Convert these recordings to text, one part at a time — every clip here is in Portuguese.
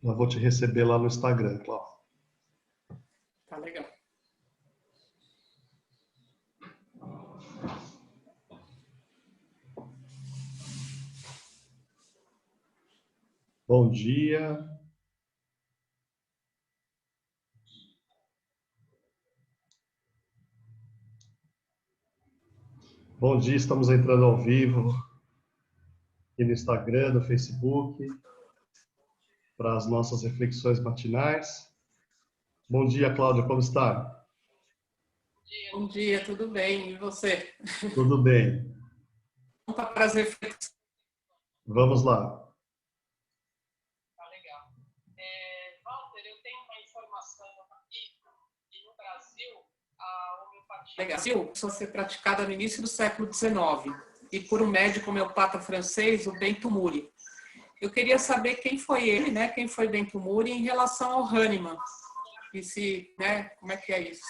Já vou te receber lá no Instagram, Cláudio. Tá legal. Bom dia. Bom dia, estamos entrando ao vivo aqui no Instagram, no Facebook, para as nossas reflexões matinais. Bom dia, Cláudia, como está? Bom dia, tudo bem? E você? Tudo bem. Tá para as reflexões. Vamos lá. Tá legal. Walter, eu tenho uma informação aqui que no Brasil a homeopatia começou a ser praticada no início do século XIX e por um médico homeopata francês, o Bento Muri. Eu queria saber quem foi ele, né? Quem foi Bento Muri em relação ao Hahnemann. E se, né? Como é que é isso?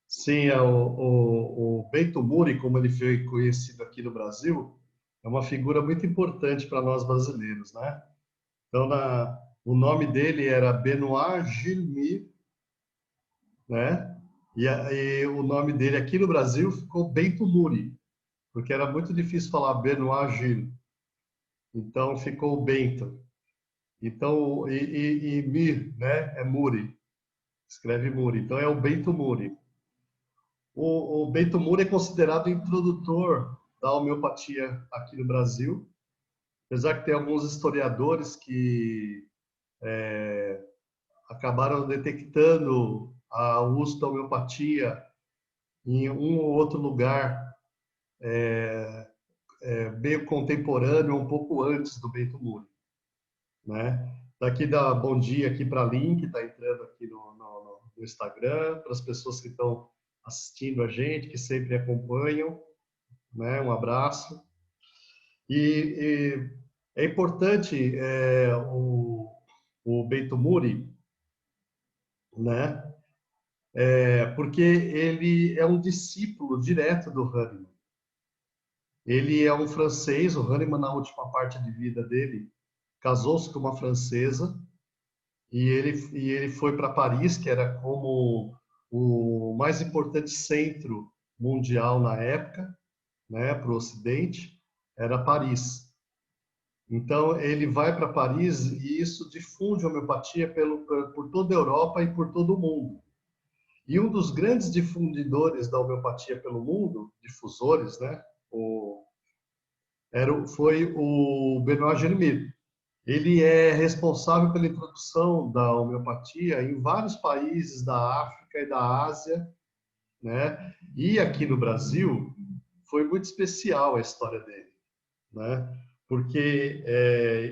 Sim, o Bento Muri, como ele foi conhecido aqui no Brasil, é uma figura muito importante para nós brasileiros, né? Então, o nome dele era Benoit Gilmy, né? E o nome dele aqui no Brasil ficou Bento Muri, porque era muito difícil falar Benoit Gilles. Então ficou Bento. Então, e Mir, né? É Muri. Escreve Muri. Então é o Bento Muri. O Bento Muri é considerado o introdutor da homeopatia aqui no Brasil, apesar que tem alguns historiadores que acabaram detectando o uso da homeopatia em um ou outro lugar meio contemporâneo, um pouco antes do Bento Muri, né? Daqui dá bom dia aqui para a Link, que está entrando aqui no Instagram, para as pessoas que estão assistindo a gente, que sempre acompanham, né? Um abraço. E é importante o Bento Muri, né? Porque ele é um discípulo direto do Hahnemann. Ele é um francês, o Hahnemann, na última parte de vida dele, casou-se com uma francesa e ele foi para Paris, que era como o mais importante centro mundial na época, né, para o Ocidente, era Paris. Então, ele vai para Paris e isso difunde a homeopatia por toda a Europa e por todo o mundo. E um dos grandes difundidores da homeopatia pelo mundo, difusores, né, foi o Benoît Germir. Ele é responsável pela introdução da homeopatia em vários países da África e da Ásia, né? E aqui no Brasil foi muito especial a história dele, né? Porque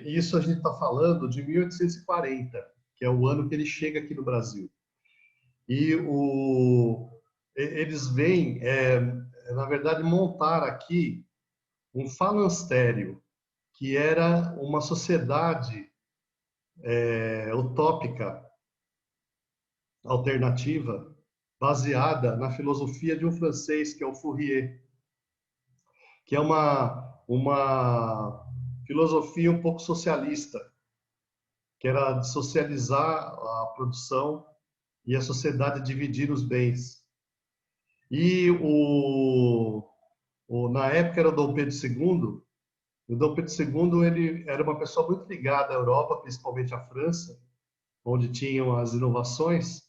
isso a gente está falando de 1840, que é o ano que ele chega aqui no Brasil. E eles vêm, na verdade, montar aqui um falanstério, que era uma sociedade utópica, alternativa, baseada na filosofia de um francês, que é o Fourier, que é uma filosofia um pouco socialista, que era de socializar a produção e a sociedade dividir os bens. E na época era o Dom Pedro II. O Dom Pedro II ele era uma pessoa muito ligada à Europa, principalmente à França, onde tinham as inovações.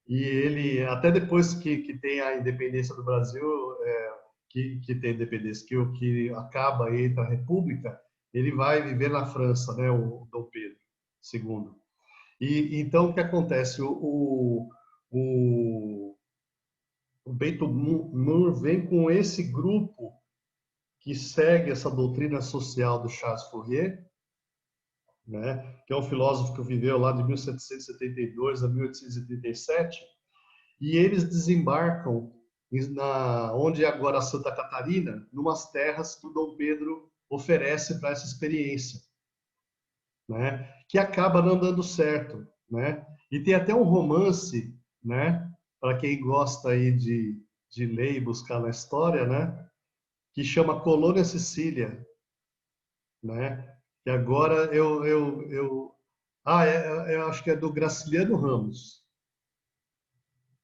E ele, até depois que tem a independência do Brasil, que tem independência, que acaba e entra a República, ele vai viver na França, né, o Dom Pedro II. E então o que acontece? O, o Bento Moore vem com esse grupo que segue essa doutrina social do Charles Fourier, né, que é um filósofo que viveu lá de 1772 a 1837, e eles desembarcam onde é agora Santa Catarina, numas terras que o Dom Pedro oferece para essa experiência, né? Que acaba não dando certo, né? E tem até um romance, né? Para quem gosta aí de ler e buscar na história, né? Que chama Colônia Sicília, né? que agora eu acho que é do Graciliano Ramos,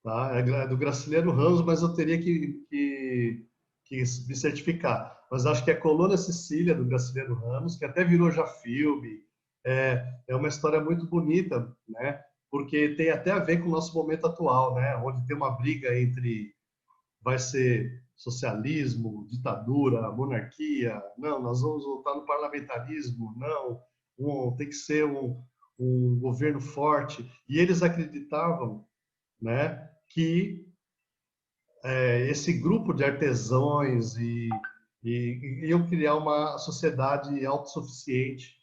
tá? É do Graciliano Ramos, mas eu teria que me certificar. Mas acho que é Colônia Sicília, do Graciliano Ramos, que até virou já filme. É uma história muito bonita, né? Porque tem até a ver com o nosso momento atual, né? Onde tem uma briga entre vai ser socialismo, ditadura, monarquia. Não, nós vamos voltar no parlamentarismo. Não, tem que ser um governo forte. E eles acreditavam, né, que esse grupo de artesãos e iam criar uma sociedade autossuficiente,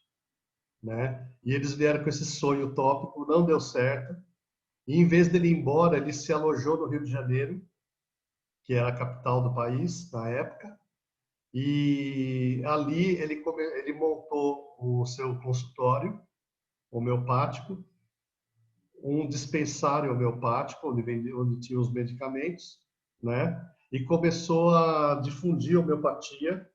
né? E eles vieram com esse sonho utópico, não deu certo. E em vez dele ir embora, ele se alojou no Rio de Janeiro, que era a capital do país na época, e ali ele montou o seu consultório homeopático, um dispensário homeopático, onde tinha os medicamentos, né? E começou a difundir a homeopatia,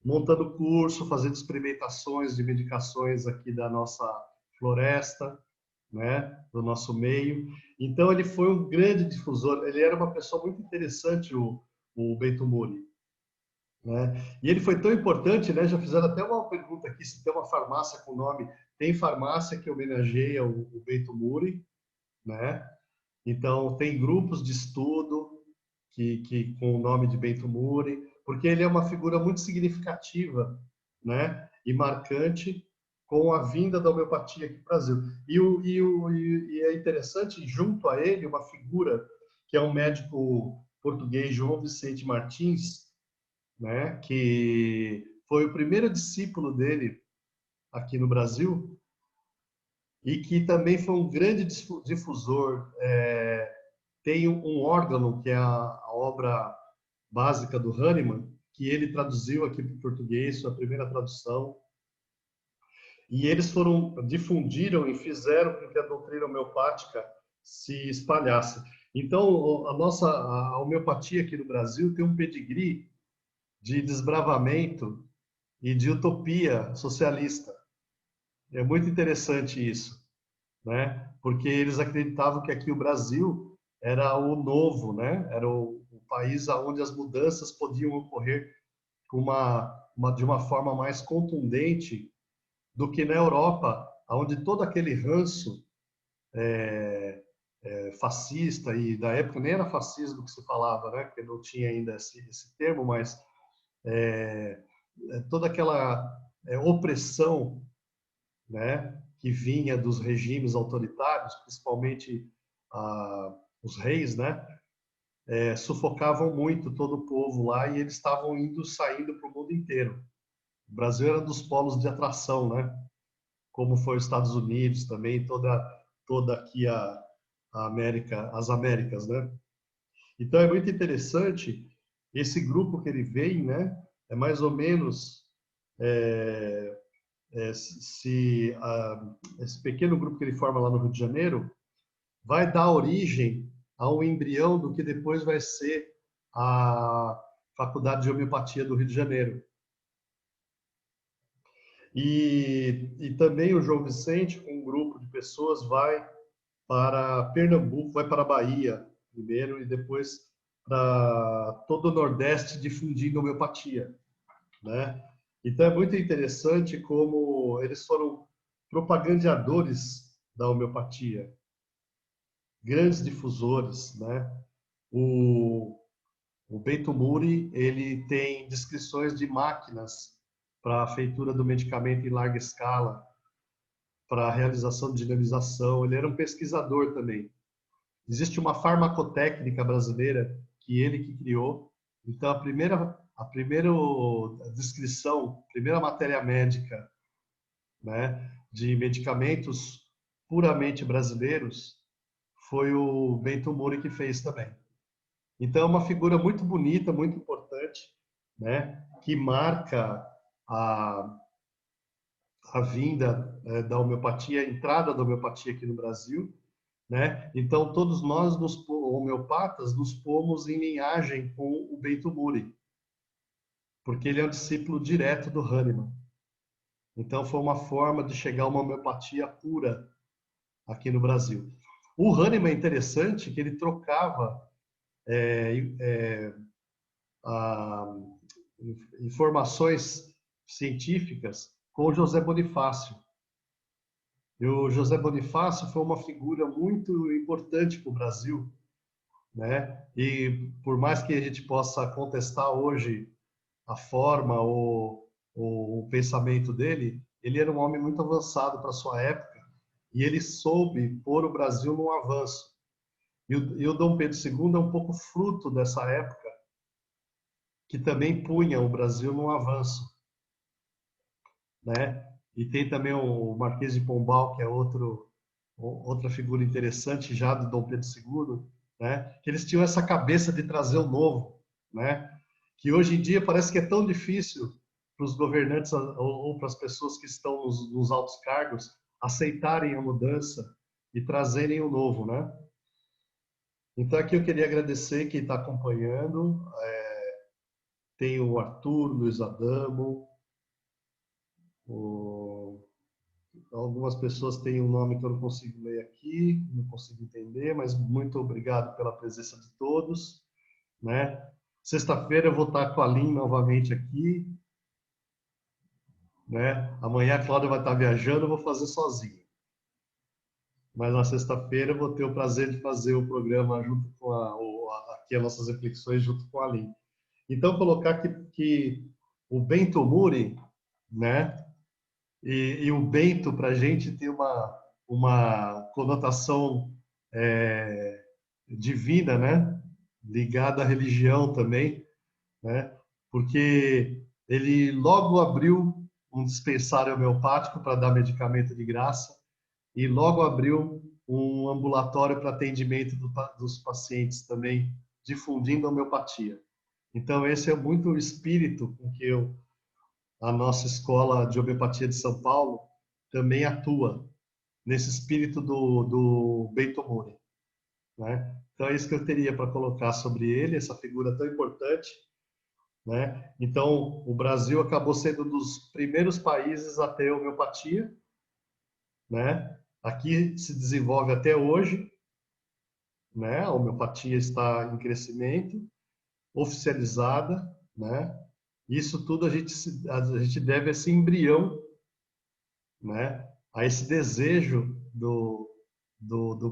montando curso, fazendo experimentações de medicações aqui da nossa floresta, né? Do nosso meio. Então, ele foi um grande difusor. Ele era uma pessoa muito interessante, o Bento Muri, né? E ele foi tão importante, né? Já fizeram até uma pergunta aqui se tem uma farmácia com nome. Tem farmácia que homenageia o Bento Muri, né? Então, tem grupos de estudo com o nome de Bento Muri, porque ele é uma figura muito significativa, né? E marcante com a vinda da homeopatia aqui no Brasil. E é interessante, junto a ele, uma figura que é um médico português, João Vicente Martins, né? Que foi o primeiro discípulo dele aqui no Brasil e que também foi um grande difusor. Tem um órgão que é a obra básica do Hahnemann, que ele traduziu aqui para o português, sua primeira tradução, e eles difundiram e fizeram com que a doutrina homeopática se espalhasse. Então, a homeopatia aqui no Brasil tem um pedigree de desbravamento e de utopia socialista. É muito interessante isso, né? Porque eles acreditavam que aqui o Brasil era o novo, né? Era o país onde as mudanças podiam ocorrer de uma forma mais contundente do que na Europa, onde todo aquele ranço fascista, e da época nem era fascismo que se falava, né? Porque não tinha ainda esse termo, mas toda aquela opressão, né, que vinha dos regimes autoritários, principalmente os reis, né, sufocavam muito todo o povo lá e eles estavam saindo para o mundo inteiro. O Brasil era um dos polos de atração, né, como foi os Estados Unidos também, toda aqui a América, as Américas, né. Então é muito interessante esse grupo que ele vem, né, é mais ou menos esse pequeno grupo que ele forma lá no Rio de Janeiro vai dar origem ao embrião do que depois vai ser a Faculdade de Homeopatia do Rio de Janeiro. E também o João Vicente, com um grupo de pessoas, vai para Pernambuco, vai para a Bahia primeiro e depois para todo o Nordeste difundindo homeopatia, né? Então é muito interessante como eles foram propagandeadores da homeopatia, grandes difusores, né? O, o Bento Muri, ele tem descrições de máquinas para a feitura do medicamento em larga escala, para a realização de dinamização. Ele era um pesquisador também. Existe uma farmacotécnica brasileira que ele que criou. Então a primeira descrição, a primeira matéria médica, né, de medicamentos puramente brasileiros foi o Bento Muri que fez também. Então é uma figura muito bonita, muito importante, né, que marca a, a vinda da homeopatia, a entrada da homeopatia aqui no Brasil, né? Então todos nós homeopatas nos pomos em linhagem com o Bento Muri, porque ele é um discípulo direto do Hahnemann. Então, foi uma forma de chegar a uma homeopatia pura aqui no Brasil. O Hahnemann é interessante que ele trocava a, informações científicas com o José Bonifácio. E o José Bonifácio foi uma figura muito importante para o Brasil, né? E por mais que a gente possa contestar hoje a forma ou o pensamento dele, ele era um homem muito avançado para sua época e ele soube pôr o Brasil num avanço. E o Dom Pedro II é um pouco fruto dessa época, que também punha o Brasil num avanço, né? E tem também o Marquês de Pombal, que é outra figura interessante já do Dom Pedro II, né? Que eles tinham essa cabeça de trazer o novo, né? Que hoje em dia parece que é tão difícil para os governantes ou para as pessoas que estão nos altos cargos aceitarem a mudança e trazerem o novo, né? Então aqui eu queria agradecer quem está acompanhando. Tem o Arthur, Luiz Adamo, o... algumas pessoas têm um nome que eu não consigo ler aqui, não consigo entender, mas muito obrigado pela presença de todos, né? Sexta-feira eu vou estar com a Lin novamente aqui, né? Amanhã a Cláudia vai estar viajando, eu vou fazer sozinho. Mas na sexta-feira eu vou ter o prazer de fazer o programa junto com aqui as nossas reflexões junto com a Lin. Então colocar que o Bento Muri, né? E o Bento para a gente tem uma conotação divina, né? Ligada à religião também, né? Porque ele logo abriu um dispensário homeopático para dar medicamento de graça e logo abriu um ambulatório para atendimento dos pacientes também, difundindo a homeopatia. Então, esse é muito o espírito com que a nossa escola de homeopatia de São Paulo também atua, nesse espírito do Bento Muri, né? Então, é isso que eu teria para colocar sobre ele, essa figura tão importante, né? Então, o Brasil acabou sendo um dos primeiros países a ter homeopatia, né? Aqui se desenvolve até hoje, né? A homeopatia está em crescimento, oficializada, né? Isso tudo a gente deve a esse embrião, né? A esse desejo do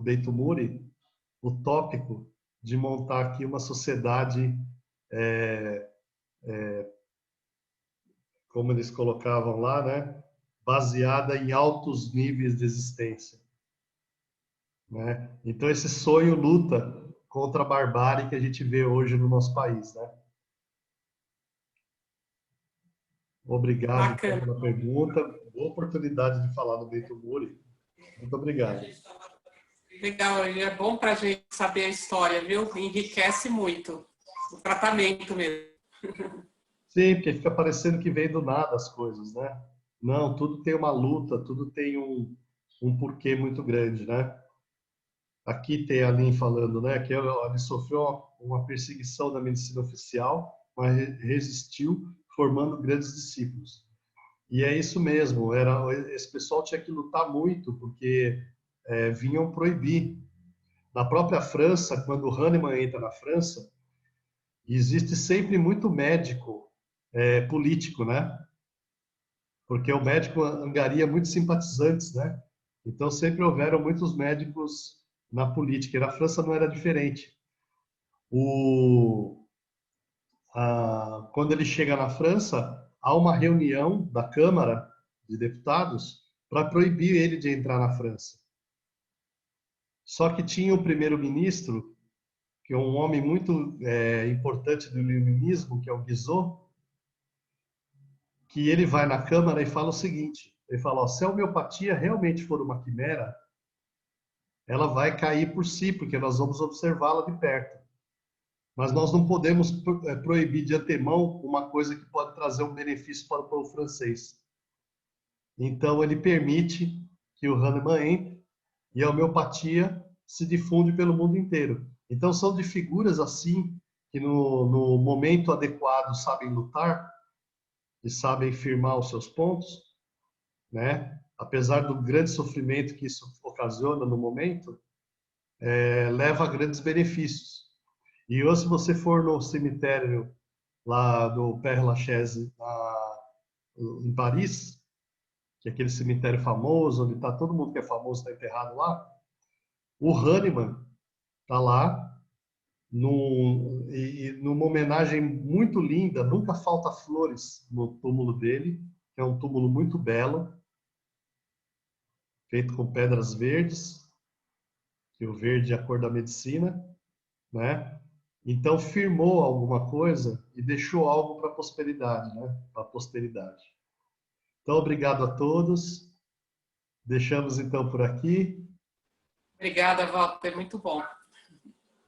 Bento Muri, utópico, de montar aqui uma sociedade, como eles colocavam lá, né? Baseada em altos níveis de existência, né? Então esse sonho luta contra a barbárie que a gente vê hoje no nosso país, né? Obrigado então, Bacana. pela pergunta, boa oportunidade de falar do Bento Muri. Muito obrigado. Legal, e é bom para a gente saber a história, viu? Enriquece muito o tratamento mesmo. Sim, porque fica parecendo que vem do nada as coisas, né? Não, tudo tem uma luta, tudo tem um porquê muito grande, né? Aqui tem a Lin falando, né, que ele sofreu uma perseguição da medicina oficial, mas resistiu, formando grandes discípulos. E é isso mesmo, esse pessoal tinha que lutar muito, porque vinham proibir. Na própria França, quando o Hahnemann entra na França, existe sempre muito médico político, né? Porque o médico angaria muitos simpatizantes, né? Então sempre houveram muitos médicos na política, e na França não era diferente. Quando ele chega na França, há uma reunião da Câmara de Deputados para proibir ele de entrar na França. Só que tinha o primeiro-ministro, que é um homem muito importante do iluminismo, que é o Guizot, que ele vai na Câmara e fala o seguinte, ele fala, ó, se a homeopatia realmente for uma quimera, ela vai cair por si, porque nós vamos observá-la de perto. Mas nós não podemos proibir de antemão uma coisa que pode trazer um benefício para o povo francês. Então, ele permite que o Hahnemann entre e a homeopatia se difunde pelo mundo inteiro. Então, são de figuras assim, que no momento adequado sabem lutar e sabem firmar os seus pontos, né? Apesar do grande sofrimento que isso ocasiona no momento, leva a grandes benefícios. E hoje, se você for no cemitério lá do Père Lachaise, em Paris, que é aquele cemitério famoso, onde tá todo mundo que é famoso está enterrado lá, o Hahnemann está lá, numa homenagem muito linda, nunca falta flores no túmulo dele, que é um túmulo muito belo, feito com pedras verdes, que o verde é a cor da medicina, né? Então firmou alguma coisa e deixou algo para a prosperidade, né? Para a posteridade. Então obrigado a todos. Deixamos então por aqui. Obrigada, Walter, muito bom.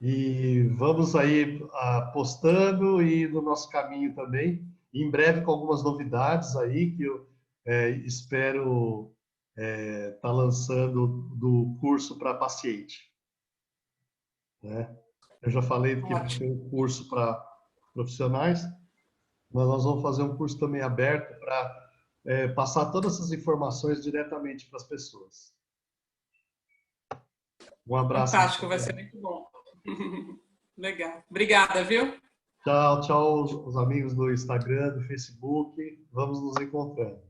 E vamos aí postando e no nosso caminho também. Em breve com algumas novidades aí que eu espero estar lançando do curso para paciente, né? Eu já falei que tem um curso para profissionais, mas nós vamos fazer um curso também aberto para passar todas essas informações diretamente para as pessoas. Um abraço. Fantástico, vai ser muito bom. Legal. Obrigada, viu? Tchau, tchau, os amigos do Instagram, do Facebook. Vamos nos encontrando.